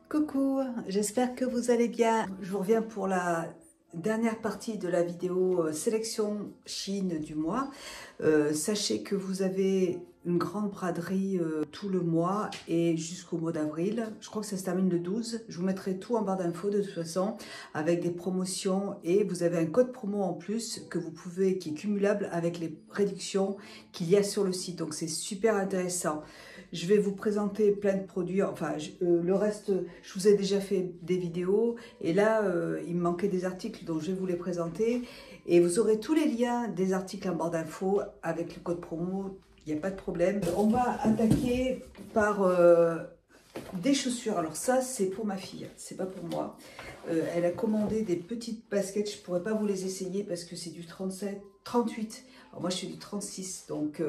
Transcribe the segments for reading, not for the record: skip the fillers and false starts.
Coucou, j'espère que vous allez bien. Je vous reviens pour la dernière partie de la vidéo sélection Chine du mois. Sachez que vous avez une grande braderie tout le mois et jusqu'au mois d'avril. Je crois que ça se termine le 12. Je vous mettrai tout en barre d'infos de toute façon avec des promotions et vous avez un code promo en plus que vous pouvez, qui est cumulable avec les réductions qu'il y a sur le site. Donc c'est super intéressant. Je vais vous présenter plein de produits, enfin le reste, je vous ai déjà fait des vidéos et là il me manquait des articles donc je vais vous les présenter et vous aurez tous les liens des articles en barre d'infos avec le code promo, il n'y a pas de problème. On va attaquer par des chaussures. Alors ça c'est pour ma fille, c'est pas pour moi. Elle a commandé des petites baskets, je pourrais pas vous les essayer parce que c'est du 37, 38. Alors moi je suis du 36, donc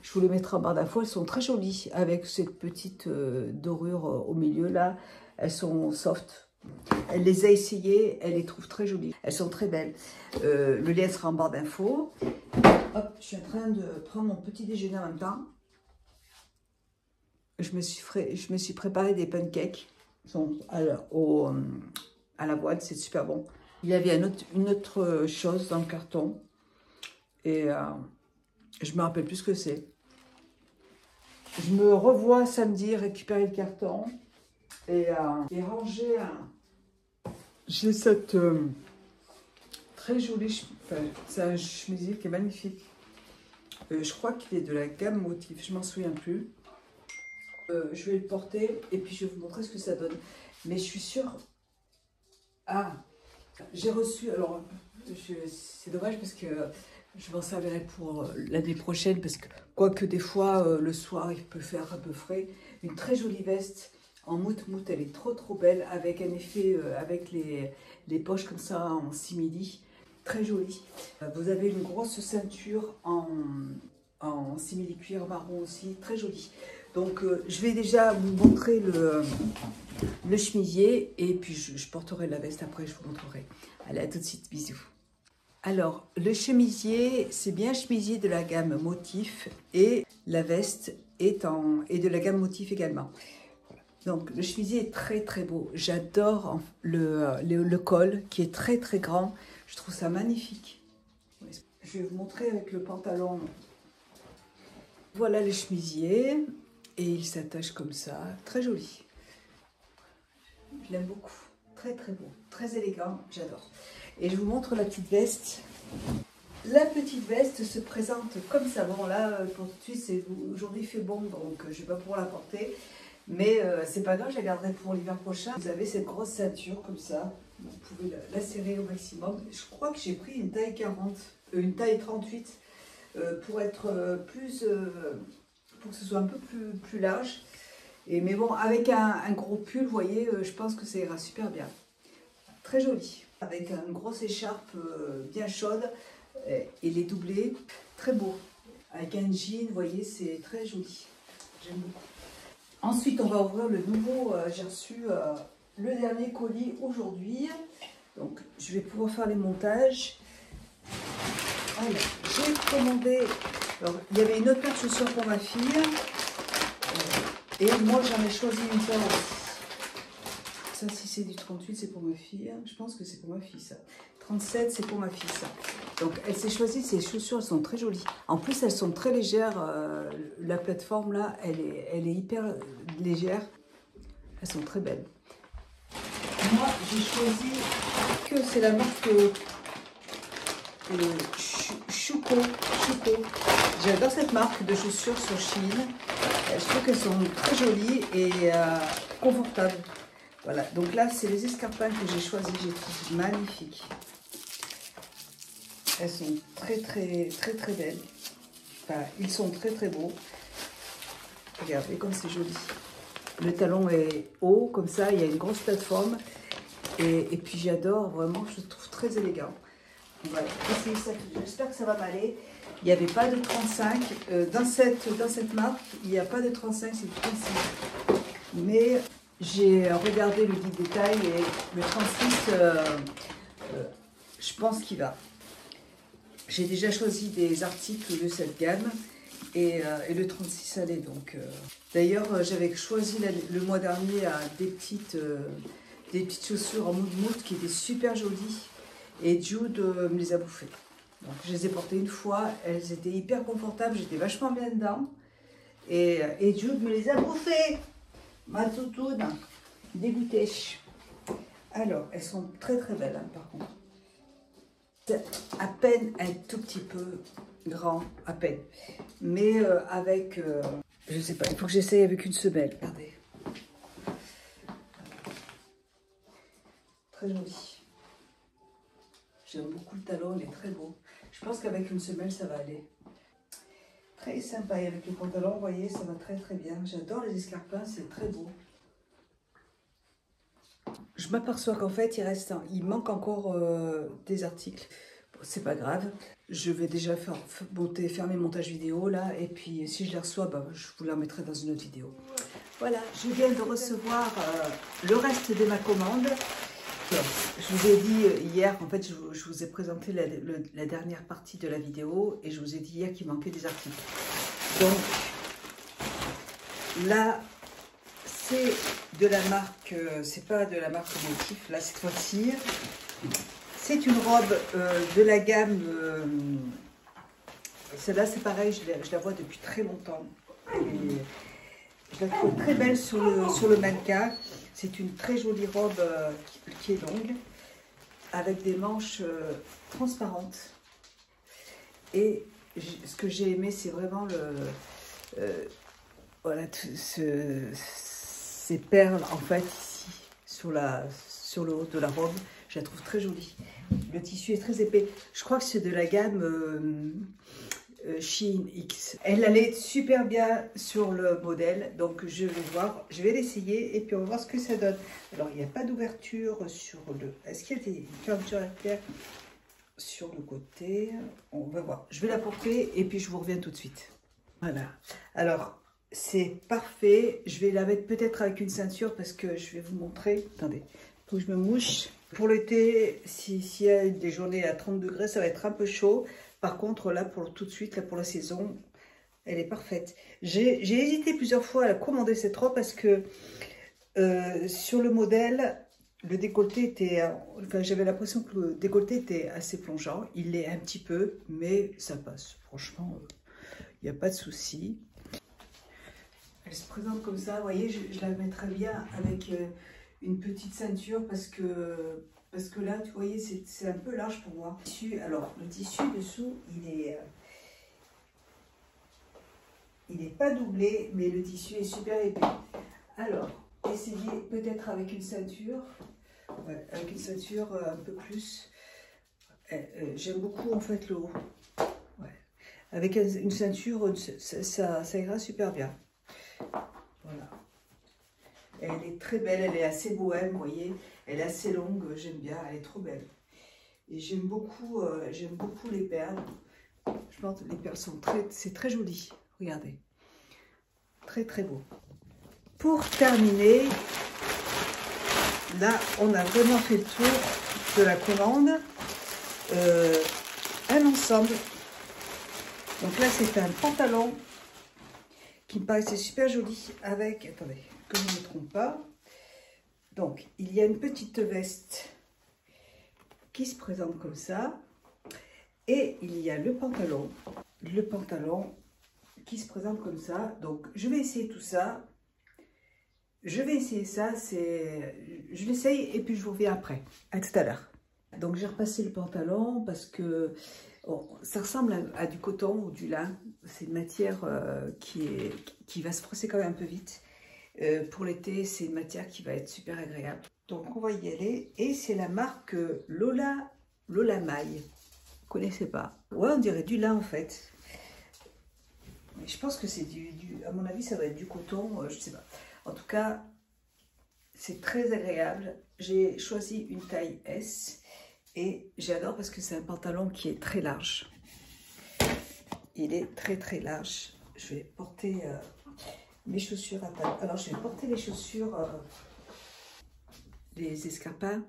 je vous les mettrai en barre d'infos. Elles sont très jolies avec cette petite dorure au milieu là. Elles sont soft. Elle les a essayées, elle les trouve très jolies. Elles sont très belles. Le lien sera en barre d'infos. Hop, je suis en train de prendre mon petit déjeuner en même temps. Je me suis préparé des pancakes. Ils sont à l'avoine, c'est super bon. Il y avait une autre chose dans le carton. Et je me rappelle plus ce que c'est. Je me revois samedi récupérer le carton et ranger. J'ai cette très jolie, c'est un chemisier qui est magnifique. Je crois qu'il est de la gamme Motif, je m'en souviens plus. Je vais le porter et puis je vais vous montrer ce que ça donne. Mais je suis sûre. Ah, j'ai reçu. Alors, c'est dommage parce que je m'en servirai pour l'année prochaine parce que, quoique des fois, le soir, il peut faire un peu frais. Une très jolie veste en moute-moute, elle est trop belle avec un effet, avec les poches comme ça en simili. Très jolie. Vous avez une grosse ceinture en simili cuir marron aussi, très jolie. Donc, je vais déjà vous montrer le chemisier et puis je porterai la veste après, je vous montrerai. Allez, à tout de suite, bisous. Alors, le chemisier, c'est bien un chemisier de la gamme Motif et la veste est de la gamme Motif également. Donc, le chemisier est très beau. J'adore le col qui est très grand. Je trouve ça magnifique. Je vais vous montrer avec le pantalon. Voilà le chemisier et il s'attache comme ça. Très joli. Je l'aime beaucoup. Très beau. Très élégant. J'adore. Et je vous montre la petite veste. La petite veste se présente comme ça. Bon là, pour tout de suite, aujourd'hui il fait bon, donc je ne vais pas pouvoir la porter. Mais c'est pas grave, je la garderai pour l'hiver prochain. Vous avez cette grosse ceinture comme ça. Vous pouvez la serrer au maximum. Je crois que j'ai pris une taille 40, une taille 38 pour être pour que ce soit un peu plus large. Mais bon, avec un gros pull, vous voyez, je pense que ça ira super bien. Très joli. Avec une grosse écharpe bien chaude et les doublés, très beau. Avec un jean, vous voyez, c'est très joli. J'aime beaucoup. Ensuite, on va ouvrir le nouveau. J'ai reçu le dernier colis aujourd'hui. Donc, je vais pouvoir faire les montages. Alors, j'ai commandé. Alors, il y avait une autre paire de chaussures pour ma fille. Et moi, j'en ai choisi une paire aussi. Ça, si c'est du 38, c'est pour ma fille. Je pense que c'est pour ma fille, ça. 37, c'est pour ma fille, ça. Donc, elle s'est choisie, ces chaussures, elles sont très jolies. En plus, elles sont très légères. La plateforme, là, elle est hyper légère. Elles sont très belles. Moi, j'ai choisi que c'est la marque Schuko. J'adore cette marque de chaussures sur Shein. Je trouve qu'elles sont très jolies et confortables. Voilà, donc là, c'est les escarpins que j'ai choisis. J'ai trouvé magnifiques. Elles sont très belles. Enfin, ils sont très beaux. Regardez comme c'est joli. Le talon est haut, comme ça, il y a une grosse plateforme. Et puis j'adore, vraiment, je le trouve très élégant. Voilà, j'espère que ça va m'aller. Il n'y avait pas de 35. Dans cette marque, il n'y a pas de 35, c'est du 36. Mais j'ai regardé le guide détail et le 36, je pense qu'il va. J'ai déjà choisi des articles de cette gamme et le 36 allait. Donc, d'ailleurs, j'avais choisi le mois dernier des petites chaussures en moute qui étaient super jolies. Et Jude me les a bouffées. Donc, je les ai portées une fois. Elles étaient hyper confortables. J'étais vachement bien dedans. Et Jude me les a bouffées. Ma toutoune. Dégoûtée. Alors, elles sont très très belles, hein, par contre. À peine un tout petit peu grand, à peine. Mais avec, je sais pas, il faut que j'essaye avec une semelle. Regardez. Très joli. J'aime beaucoup le talon, il est très beau. Je pense qu'avec une semelle, ça va aller. Très sympa. Et avec le pantalon, vous voyez, ça va très très bien. J'adore les escarpins, c'est très beau. Je m'aperçois qu'en fait, il manque encore des articles. Bon, c'est pas grave. Je vais déjà faire mes montages vidéo là. Et puis, si je les reçois, bah, je vous les remettrai dans une autre vidéo. Voilà, je viens de recevoir le reste de ma commande. Je vous ai dit hier, en fait, je vous ai présenté la dernière partie de la vidéo. Et je vous ai dit hier qu'il manquait des articles. Donc, là... c'est de la marque, c'est pas de la marque Motif, là cette fois-ci. C'est une robe de la gamme, celle-là c'est pareil, je la vois depuis très longtemps. Et je la trouve très belle sur le mannequin. C'est une très jolie robe qui est longue, avec des manches transparentes. Et ce que j'ai aimé, c'est vraiment voilà, ces perles en fait ici sur le haut de la robe. Je la trouve très jolie. Le tissu est très épais. Je crois que c'est de la gamme Shein X. Elle allait super bien sur le modèle, donc je vais voir, je vais l'essayer et puis on va voir ce que ça donne. Alors il n'y a pas d'ouverture sur le... Est-ce qu'il y a des fermetures à clair sur le côté? On va voir. Je vais la porter et puis je vous reviens tout de suite. Voilà. Alors... c'est parfait. Je vais la mettre peut-être avec une ceinture parce que je vais vous montrer. Attendez, il faut que je me mouche. Pour l'été, s'il y a des journées à 30 degrés, ça va être un peu chaud. Par contre, là, pour tout de suite, là, pour la saison, elle est parfaite. J'ai hésité plusieurs fois à la commander cette robe parce que sur le modèle, le décolleté était... enfin, j'avais l'impression que le décolleté était assez plongeant. Il l'est un petit peu, mais ça passe. Franchement, il n'y a pas de souci. Elle se présente comme ça, vous voyez, je la mettrais bien avec une petite ceinture parce que là, tu voyez, c'est un peu large pour moi. Alors, le tissu dessous, il est pas doublé, mais le tissu est super épais. Alors, essayez peut-être avec une ceinture, ouais, avec une ceinture un peu plus. J'aime beaucoup en fait le haut. Ouais. Avec une ceinture, ça ira super bien. Voilà. Elle est très belle, elle est assez bohème, vous voyez. Elle est assez longue, j'aime bien, elle est trop belle. Et j'aime beaucoup les perles. Je pense que les perles sont c'est très joli. Regardez. Très très beau. Pour terminer, là on a vraiment fait le tour de la commande. Un ensemble. Donc là c'est un pantalon qui me paraissait super joli avec, attendez, que je ne me trompe pas. Donc, il y a une petite veste qui se présente comme ça. Et il y a le pantalon qui se présente comme ça. Donc, je vais essayer tout ça. Je vais essayer ça, je l'essaye et puis je vous reviens après. À tout à l'heure. Donc, j'ai repassé le pantalon parce que ça ressemble à du coton ou du lin. C'est une matière qui va se froisser quand même un peu vite. Pour l'été, c'est une matière qui va être super agréable. Donc, on va y aller. Et c'est la marque Lola Maille. Vous connaissez pas? Ouais, on dirait du lin en fait. Mais je pense que c'est à mon avis, ça va être du coton. Je sais pas. En tout cas, c'est très agréable. J'ai choisi une taille S. Et j'adore parce que c'est un pantalon qui est très large. Il est très très large. Je vais porter mes chaussures à talons. Alors je vais porter les chaussures, les escarpins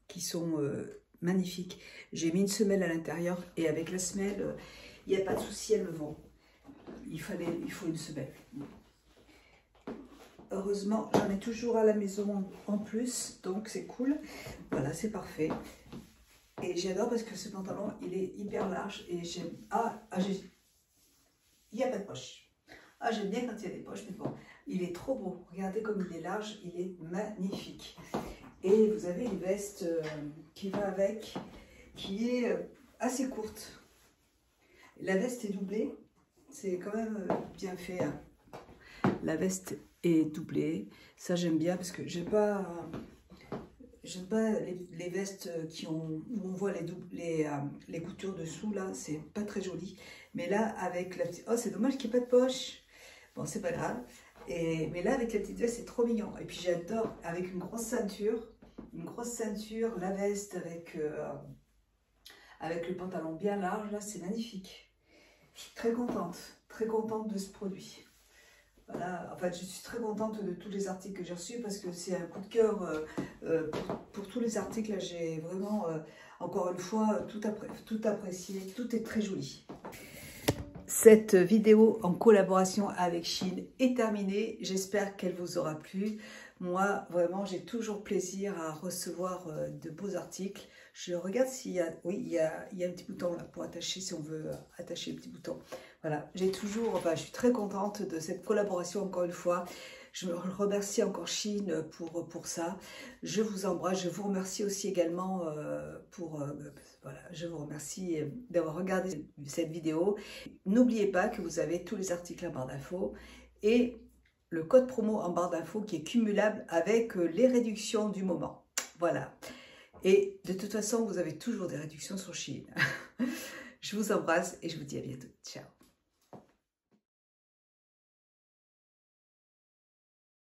qui sont magnifiques. J'ai mis une semelle à l'intérieur et avec la semelle, Il n'y a pas de souci, elles me vont. Il faut une semaine. Heureusement, j'en ai toujours à la maison en plus, donc c'est cool. Voilà, c'est parfait. Et j'adore parce que ce pantalon, il est hyper large et j'aime... il n'y a pas de poche. Ah, j'aime bien quand il y a des poches, mais bon, il est trop beau. Regardez comme il est large, il est magnifique. Et vous avez une veste qui va avec, qui est assez courte. La veste est doublée, c'est quand même bien fait. Hein. La veste est doublée, ça j'aime bien parce que j'aime pas les vestes où on voit les coutures dessous, là, c'est pas très joli. Mais là, avec la petite... Oh, c'est dommage qu'il n'y ait pas de poche. Bon, c'est pas grave. Mais là, avec la petite veste, c'est trop mignon. Et puis j'adore, avec une grosse ceinture, la veste avec le pantalon bien large, là, c'est magnifique. Je suis très contente de ce produit. Voilà, en fait, je suis très contente de tous les articles que j'ai reçus parce que c'est un coup de cœur pour tous les articles. J'ai vraiment, encore une fois, tout apprécié. Tout est très joli. Cette vidéo en collaboration avec Shein est terminée. J'espère qu'elle vous aura plu. Moi, vraiment, j'ai toujours plaisir à recevoir de beaux articles. Je regarde s'il y a... Oui, il y a un petit bouton là pour attacher, si on veut attacher le petit bouton. Voilà, je suis très contente de cette collaboration encore une fois. Je remercie encore Shein pour ça. Je vous embrasse. Je vous remercie aussi également voilà, je vous remercie d'avoir regardé cette vidéo. N'oubliez pas que vous avez tous les articles en barre d'infos et le code promo en barre d'infos qui est cumulable avec les réductions du moment. Voilà. Et de toute façon, vous avez toujours des réductions sur Shein. Je vous embrasse et je vous dis à bientôt. Ciao.